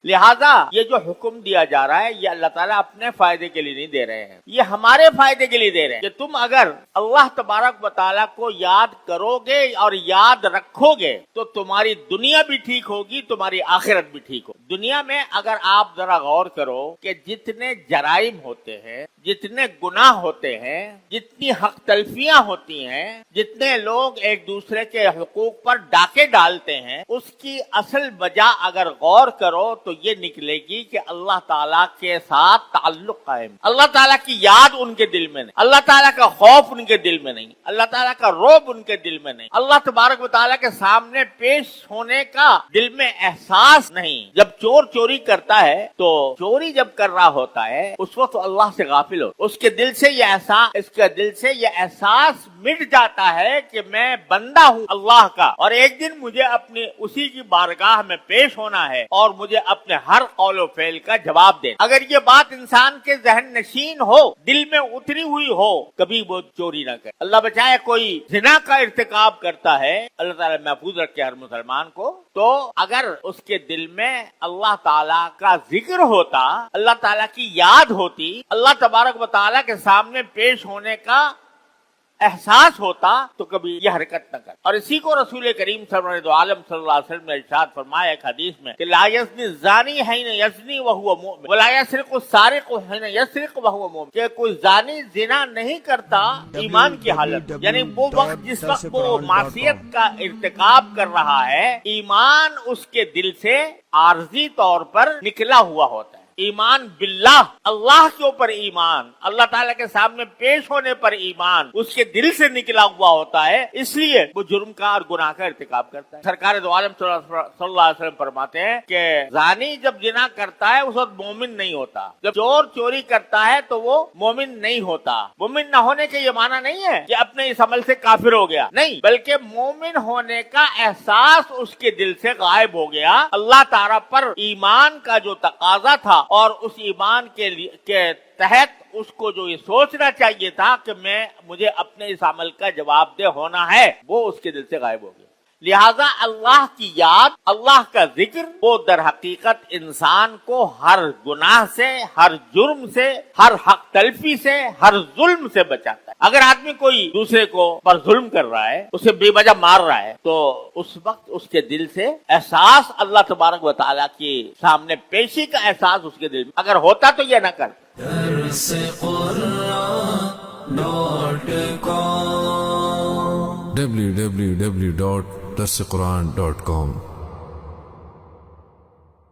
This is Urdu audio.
لہذا یہ جو حکم دیا جا رہا ہے یہ اللہ تعالیٰ اپنے فائدے کے لیے نہیں دے رہے ہیں، یہ ہمارے فائدے کے لیے دے رہے ہیں کہ تم اگر اللہ تبارک و تعالیٰ کو یاد کرو گے اور یاد رکھو گے تو تمہاری دنیا بھی ٹھیک ہوگی، تمہاری آخرت بھی ٹھیک ہوگی۔ دنیا میں اگر آپ ذرا غور کرو کہ جتنے جرائم ہوتے ہیں، جتنے گناہ ہوتے ہیں، جتنی حق تلفیاں ہوتی ہیں، جتنے لوگ ایک دوسرے کے حقوق پر ڈاکے ڈالتے ہیں، اس کی اصل وجہ اگر غور کرو تو یہ نکلے گی کہ اللہ تعالیٰ کے ساتھ تعلق قائم، اللہ تعالیٰ کی یاد ان کے دل میں نہیں، اللہ تعالیٰ کا خوف ان کے دل میں نہیں، اللہ تعالیٰ کا رعب ان کے دل میں نہیں، اللہ تبارک و تعالیٰ کے سامنے پیش ہونے کا دل میں احساس نہیں۔ جب چور چوری کرتا ہے تو چوری جب کر رہا ہوتا ہے اس وقت اللہ سے غافل ہو، اس کے دل سے یہ احساس مٹ جاتا ہے کہ میں بندہ ہوں اللہ کا، اور ایک دن مجھے اپنی اسی کی بارگاہ میں پیش ہونا ہے اور مجھے اپنے ہر قول و فعل کا جواب دینا۔ اگر یہ بات انسان کے ذہن نشین ہو، دل میں اتری ہوئی ہو، کبھی وہ چوری نہ کرے۔ اللہ بچائے کوئی زنا کا ارتکاب کرتا ہے، اللہ تعالیٰ محفوظ رکھے ہر مسلمان کو، تو اگر اس کے دل میں اللہ تعالیٰ کا ذکر ہوتا، اللہ تعالیٰ کی یاد ہوتی، اللہ تبارک و تعالیٰ کے سامنے پیش ہونے کا احساس ہوتا تو کبھی یہ حرکت نہ کر۔ اور اسی کو رسول کریم صلی اللہ علیہ وسلم نے ارشاد فرمایا ایک حدیث میں کہ لا یزنی الزانی حین یزنی وہو مؤمن ولا یسرق السارق حین یسرق وہو مؤمن، کہ کوئی زانی زنا نہیں کرتا ایمان کی حالت، یعنی وہ وقت جس وقت وہ معصیت کا ارتکاب کر رہا ہے ایمان اس کے دل سے عارضی طور پر نکلا ہوا ہوتا ہے۔ ایمان باللہ، اللہ کے اوپر ایمان، اللہ تعالیٰ کے سامنے پیش ہونے پر ایمان اس کے دل سے نکلا ہوا ہوتا ہے، اس لیے وہ جرم کا اور گناہ کا ارتکاب کرتا ہے۔ سرکار دو عالم صلی اللہ علیہ وسلم فرماتے ہیں کہ زانی جب زنا کرتا ہے اس وقت مومن نہیں ہوتا، جب چور چوری کرتا ہے تو وہ مومن نہیں ہوتا۔ مومن نہ ہونے کے یہ معنی نہیں ہے کہ اپنے اس عمل سے کافر ہو گیا، نہیں، بلکہ مومن ہونے کا احساس اس کے دل سے غائب ہو گیا۔ اللہ تعالیٰ پر ایمان کا جو تقاضا تھا اور اس ایمان کے تحت اس کو جو یہ سوچنا چاہیے تھا کہ مجھے اپنے اس عمل کا جواب دہ ہونا ہے، وہ اس کے دل سے غائب ہو گیا۔ لہذا اللہ کی یاد، اللہ کا ذکر، وہ در حقیقت انسان کو ہر گناہ سے، ہر جرم سے، ہر حق تلفی سے، ہر ظلم سے بچاتا ہے۔ اگر آدمی کوئی دوسرے کو پر ظلم کر رہا ہے، اسے بے وجہ مار رہا ہے، تو اس وقت اس کے دل سے احساس اللہ تبارک و تعالیٰ کے سامنے پیشی کا احساس اس کے دل میں اگر ہوتا تو یہ نہ کرتا۔ www.darsequran.com